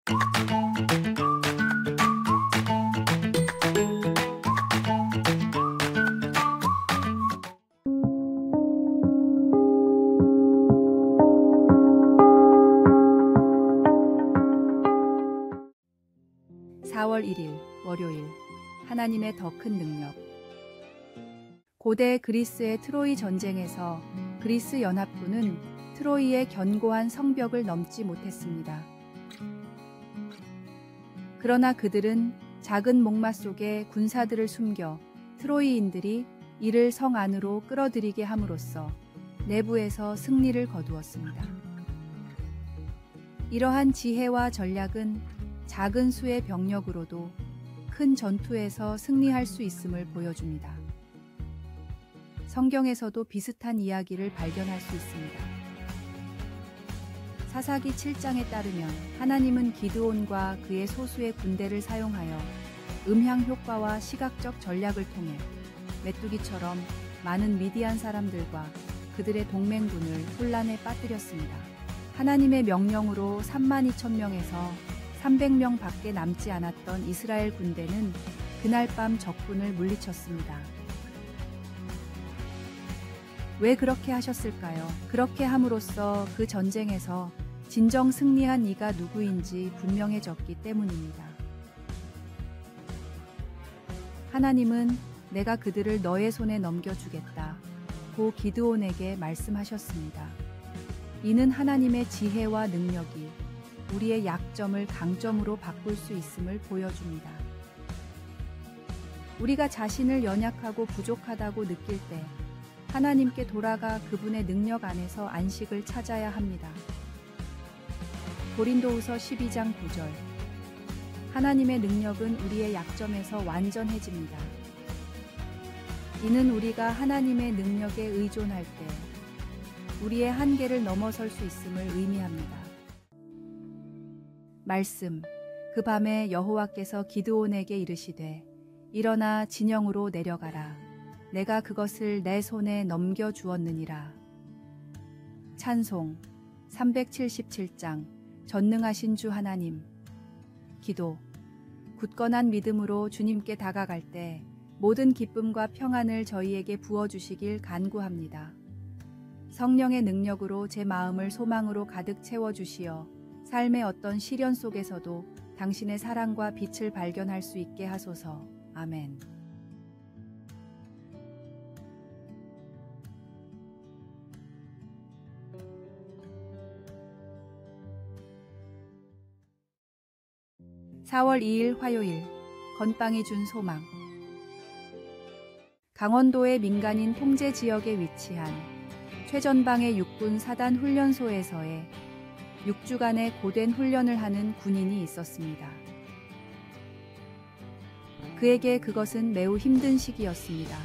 (4월 1일) 월요일. 하나님의 더 큰 능력. 고대 그리스의 트로이 전쟁에서 그리스 연합군은 트로이의 견고한 성벽을 넘지 못했습니다. 그러나 그들은 작은 목마 속에 군사들을 숨겨 트로이인들이 이를 성 안으로 끌어들이게 함으로써 내부에서 승리를 거두었습니다. 이러한 지혜와 전략은 작은 수의 병력으로도 큰 전투에서 승리할 수 있음을 보여줍니다. 성경에서도 비슷한 이야기를 발견할 수 있습니다. 사사기 7장에 따르면 하나님은 기드온과 그의 소수의 군대를 사용하여 음향 효과와 시각적 전략을 통해 메뚜기처럼 많은 미디안 사람들과 그들의 동맹군을 혼란에 빠뜨렸습니다. 하나님의 명령으로 32,000명에서 300명 밖에 남지 않았던 이스라엘 군대는 그날 밤 적군을 물리쳤습니다. 왜 그렇게 하셨을까요? 그렇게 함으로써 그 전쟁에서 진정 승리한 이가 누구인지 분명해졌기 때문입니다. 하나님은 내가 그들을 너의 손에 넘겨주겠다 고 기드온에게 말씀하셨습니다. 이는 하나님의 지혜와 능력이 우리의 약점을 강점으로 바꿀 수 있음을 보여줍니다. 우리가 자신을 연약하고 부족하다고 느낄 때 하나님께 돌아가 그분의 능력 안에서 안식을 찾아야 합니다. 고린도후서 12장 9절. 하나님의 능력은 우리의 약점에서 완전해집니다. 이는 우리가 하나님의 능력에 의존할 때 우리의 한계를 넘어설 수 있음을 의미합니다. 말씀. 그 밤에 여호와께서 기드온에게 이르시되 일어나 진영으로 내려가라. 내가 그것을 내 손에 넘겨주었느니라. 찬송 377장. 전능하신 주 하나님. 기도. 굳건한 믿음으로 주님께 다가갈 때 모든 기쁨과 평안을 저희에게 부어주시길 간구합니다. 성령의 능력으로 제 마음을 소망으로 가득 채워주시어 삶의 어떤 시련 속에서도 당신의 사랑과 빛을 발견할 수 있게 하소서. 아멘. (4월 2일) 화요일. 건빵이 준 소망. 강원도의 민간인 통제 지역에 위치한 최전방의 육군 사단 훈련소에서의 6주간의 고된 훈련을 하는 군인이 있었습니다. 그에게 그것은 매우 힘든 시기였습니다.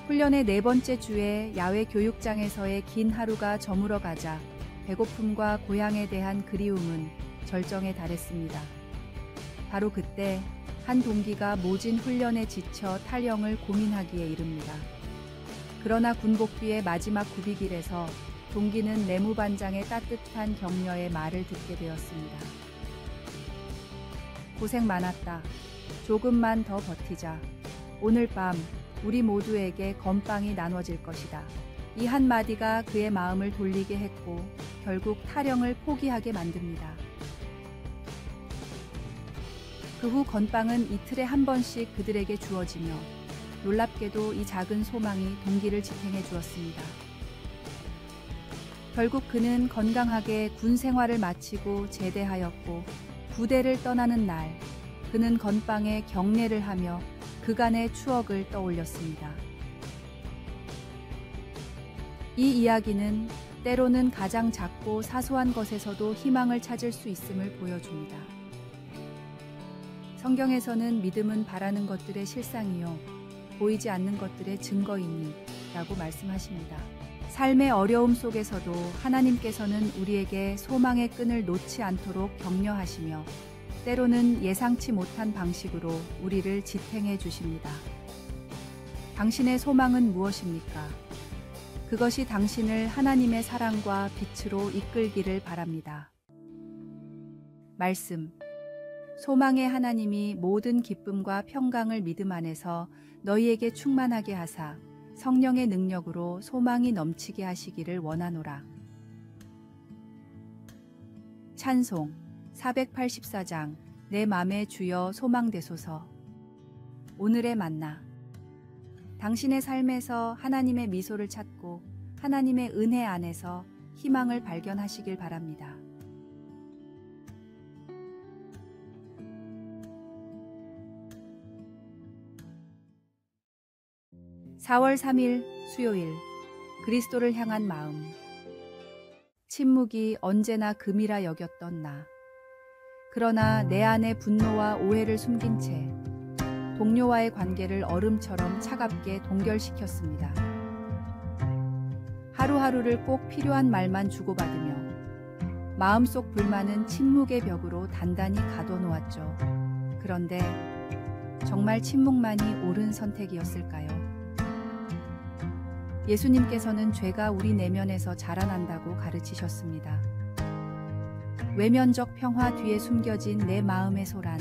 훈련의 4번째 주에 야외 교육장에서의 긴 하루가 저물어가자 배고픔과 고향에 대한 그리움은 절정에 달했습니다. 바로 그때 한 동기가 모진 훈련에 지쳐 탈영을 고민하기에 이릅니다. 그러나 군복귀의 마지막 구비길에서 동기는 내무반장의 따뜻한 격려의 말을 듣게 되었습니다. 고생 많았다. 조금만 더 버티자. 오늘 밤 우리 모두에게 건빵이 나눠질 것이다. 이 한마디가 그의 마음을 돌리게 했고 결국 탈영을 포기하게 만듭니다. 그 후 건빵은 이틀에 한 번씩 그들에게 주어지며 놀랍게도 이 작은 소망이 동기를 지탱해 주었습니다. 결국 그는 건강하게 군 생활을 마치고 제대하였고 부대를 떠나는 날 그는 건빵에 경례를 하며 그간의 추억을 떠올렸습니다. 이 이야기는 때로는 가장 작고 사소한 것에서도 희망을 찾을 수 있음을 보여줍니다. 성경에서는 믿음은 바라는 것들의 실상이요 보이지 않는 것들의 증거이니 라고 말씀하십니다. 삶의 어려움 속에서도 하나님께서는 우리에게 소망의 끈을 놓지 않도록 격려하시며 때로는 예상치 못한 방식으로 우리를 지탱해 주십니다. 당신의 소망은 무엇입니까? 그것이 당신을 하나님의 사랑과 빛으로 이끌기를 바랍니다. 말씀. 소망의 하나님이 모든 기쁨과 평강을 믿음 안에서 너희에게 충만하게 하사 성령의 능력으로 소망이 넘치게 하시기를 원하노라. 찬송 484장 내 맘에 주여 소망되소서. 오늘의 만나. 당신의 삶에서 하나님의 미소를 찾고 하나님의 은혜 안에서 희망을 발견하시길 바랍니다. 4월 3일 수요일. 그리스도를 향한 마음. 침묵이 언제나 금이라 여겼던 나. 그러나 내 안에 분노와 오해를 숨긴 채 동료와의 관계를 얼음처럼 차갑게 동결시켰습니다. 하루하루를 꼭 필요한 말만 주고받으며 마음속 불만은 침묵의 벽으로 단단히 가둬놓았죠. 그런데 정말 침묵만이 옳은 선택이었을까요? 예수님께서는 죄가 우리 내면에서 자라난다고 가르치셨습니다. 외면적 평화 뒤에 숨겨진 내 마음의 소란,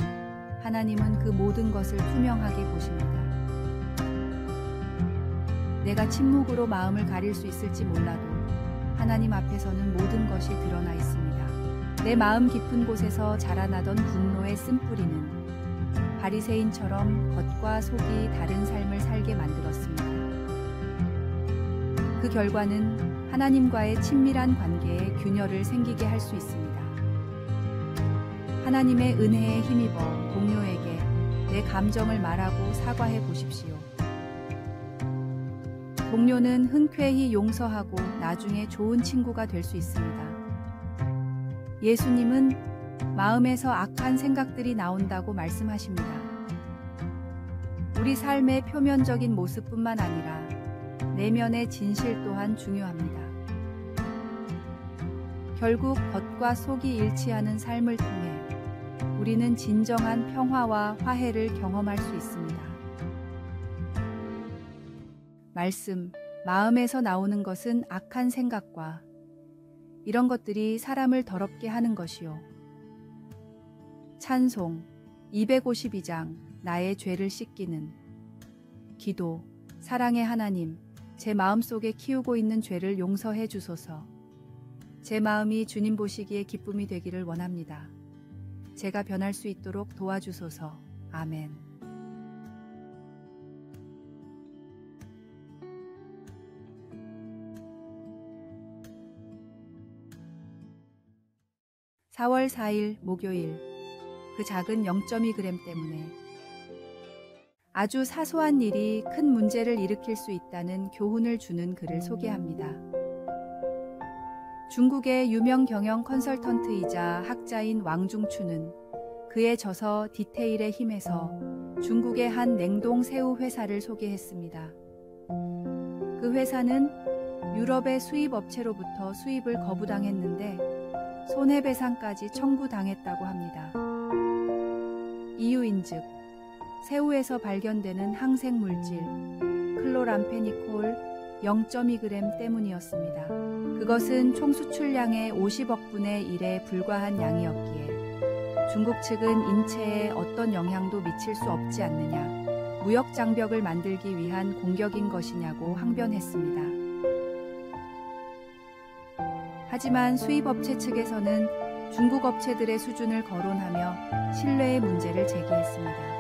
하나님은 그 모든 것을 투명하게 보십니다. 내가 침묵으로 마음을 가릴 수 있을지 몰라도 하나님 앞에서는 모든 것이 드러나 있습니다. 내 마음 깊은 곳에서 자라나던 분노의 쓴뿌리는 바리새인처럼 겉과 속이 다른 삶을 살게 만들었습니다. 그 결과는 하나님과의 친밀한 관계에 균열을 생기게 할 수 있습니다. 하나님의 은혜에 힘입어 동료에게 내 감정을 말하고 사과해 보십시오. 동료는 흔쾌히 용서하고 나중에 좋은 친구가 될 수 있습니다. 예수님은 마음에서 악한 생각들이 나온다고 말씀하십니다. 우리 삶의 표면적인 모습뿐만 아니라 내면의 진실 또한 중요합니다. 결국 겉과 속이 일치하는 삶을 통해 우리는 진정한 평화와 화해를 경험할 수 있습니다. 말씀, 마음에서 나오는 것은 악한 생각과 이런 것들이 사람을 더럽게 하는 것이요. 찬송 252장 나의 죄를 씻기는. 기도, 사랑의 하나님, 제 마음속에 키우고 있는 죄를 용서해 주소서. 제 마음이 주님 보시기에 기쁨이 되기를 원합니다. 제가 변할 수 있도록 도와주소서. 아멘. (4월 4일) 목요일. 그 작은 0.2g 때문에. 아주 사소한 일이 큰 문제를 일으킬 수 있다는 교훈을 주는 글을 소개합니다. 중국의 유명 경영 컨설턴트이자 학자인 왕중추는 그의 저서 디테일의 힘에서 중국의 한 냉동 새우 회사를 소개했습니다. 그 회사는 유럽의 수입 업체로부터 수입을 거부당했는데 손해배상까지 청구당했다고 합니다. 이유인즉 새우에서 발견되는 항생물질 클로람페니콜 0.2g 때문이었습니다. 그것은 총 수출량의 50억 분의 1에 불과한 양이었기에 중국 측은 인체에 어떤 영향도 미칠 수 없지 않느냐, 무역 장벽을 만들기 위한 공격인 것이냐고 항변했습니다. 하지만 수입업체 측에서는 중국 업체들의 수준을 거론하며 신뢰의 문제를 제기했습니다.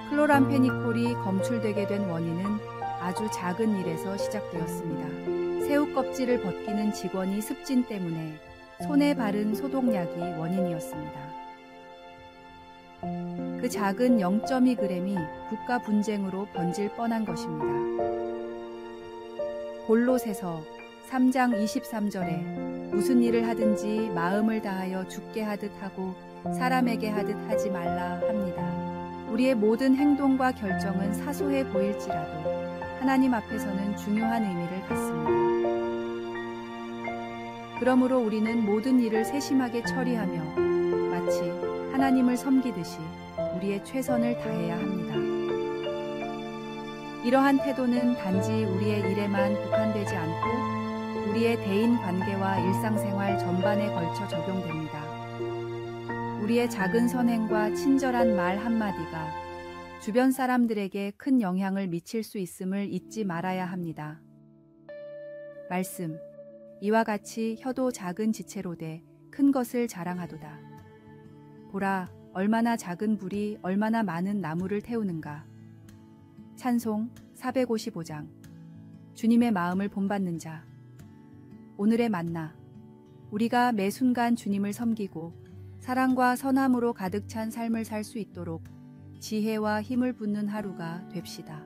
클로람페니콜이 검출되게 된 원인은 아주 작은 일에서 시작되었습니다. 새우 껍질을 벗기는 직원이 습진 때문에 손에 바른 소독약이 원인이었습니다. 그 작은 0.2g이 국가 분쟁으로 번질 뻔한 것입니다. 골로새서 3장 23절에 무슨 일을 하든지 마음을 다하여 주께 하듯 하고 사람에게 하듯 하지 말라 합니다. 우리의 모든 행동과 결정은 사소해 보일지라도 하나님 앞에서는 중요한 의미를 갖습니다. 그러므로 우리는 모든 일을 세심하게 처리하며 마치 하나님을 섬기듯이 우리의 최선을 다해야 합니다. 이러한 태도는 단지 우리의 일에만 국한되지 않고 우리의 대인 관계와 일상생활 전반에 걸쳐 적용됩니다. 우리의 작은 선행과 친절한 말 한마디가 주변 사람들에게 큰 영향을 미칠 수 있음을 잊지 말아야 합니다. 말씀, 이와 같이 혀도 작은 지체로 돼 큰 것을 자랑하도다. 보라, 얼마나 작은 불이 얼마나 많은 나무를 태우는가. 찬송 455장. 주님의 마음을 본받는 자. 오늘의 만나. 우리가 매 순간 주님을 섬기고 사랑과 선함으로 가득 찬 삶을 살 수 있도록 지혜와 힘을 붓는 하루가 됩시다.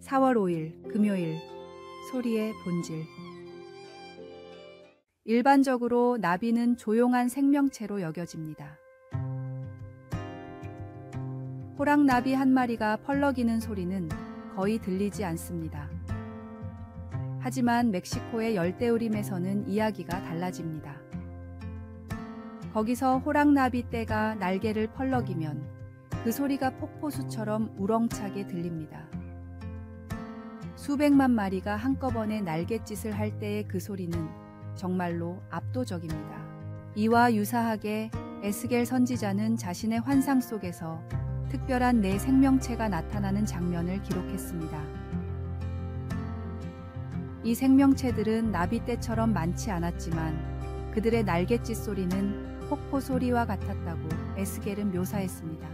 (4월 5일) 금요일. 소리의 본질. 일반적으로 나비는 조용한 생명체로 여겨집니다. 호랑나비 한 마리가 펄럭이는 소리는 거의 들리지 않습니다. 하지만 멕시코의 열대우림에서는 이야기가 달라집니다. 거기서 호랑나비 떼가 날개를 펄럭이면 그 소리가 폭포수처럼 우렁차게 들립니다. 수백만 마리가 한꺼번에 날갯짓을 할 때의 그 소리는 정말로 압도적입니다. 이와 유사하게 에스겔 선지자는 자신의 환상 속에서 특별한 내 생명체가 나타나는 장면을 기록했습니다. 이 생명체들은 나비떼처럼 많지 않았지만 그들의 날갯짓 소리는 폭포 소리와 같았다고 에스겔은 묘사했습니다.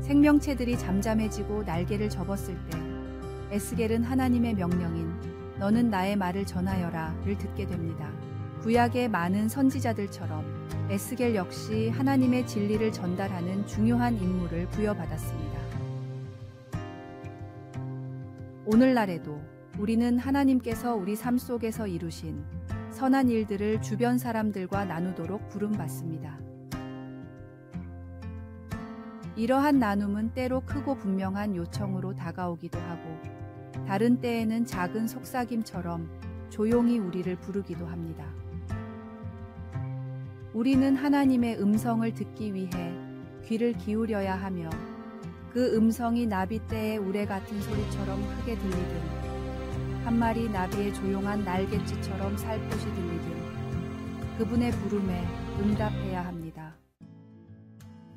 생명체들이 잠잠해지고 날개를 접었을 때 에스겔은 하나님의 명령인 너는 나의 말을 전하여라를 듣게 됩니다. 구약의 많은 선지자들처럼 에스겔 역시 하나님의 진리를 전달하는 중요한 임무를 부여받았습니다. 오늘날에도 우리는 하나님께서 우리 삶 속에서 이루신 선한 일들을 주변 사람들과 나누도록 부름받습니다. 이러한 나눔은 때로 크고 분명한 요청으로 다가오기도 하고 다른 때에는 작은 속삭임처럼 조용히 우리를 부르기도 합니다. 우리는 하나님의 음성을 듣기 위해 귀를 기울여야 하며 그 음성이 나비떼의 우레 같은 소리처럼 크게 들리든 한 마리 나비의 조용한 날갯짓처럼 살포시 들리든 그분의 부름에 응답해야 합니다.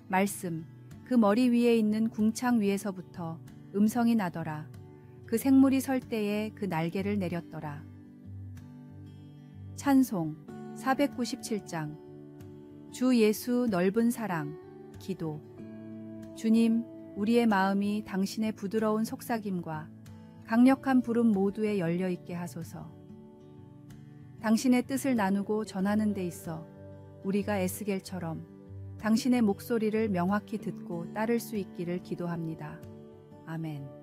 말씀, 그 머리 위에 있는 궁창 위에서부터 음성이 나더라. 그 생물이 설 때에 그 날개를 내렸더라. 찬송 497장. 주 예수 넓은 사랑. 기도. 주님, 우리의 마음이 당신의 부드러운 속삭임과 강력한 부름 모두에 열려있게 하소서. 당신의 뜻을 나누고 전하는 데 있어 우리가 에스겔처럼 당신의 목소리를 명확히 듣고 따를 수 있기를 기도합니다. 아멘.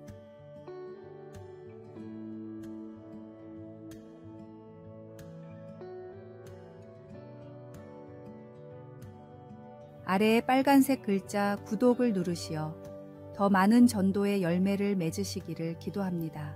아래에 빨간색 글자 구독을 누르시어 더 많은 전도의 열매를 맺으시기를 기도합니다.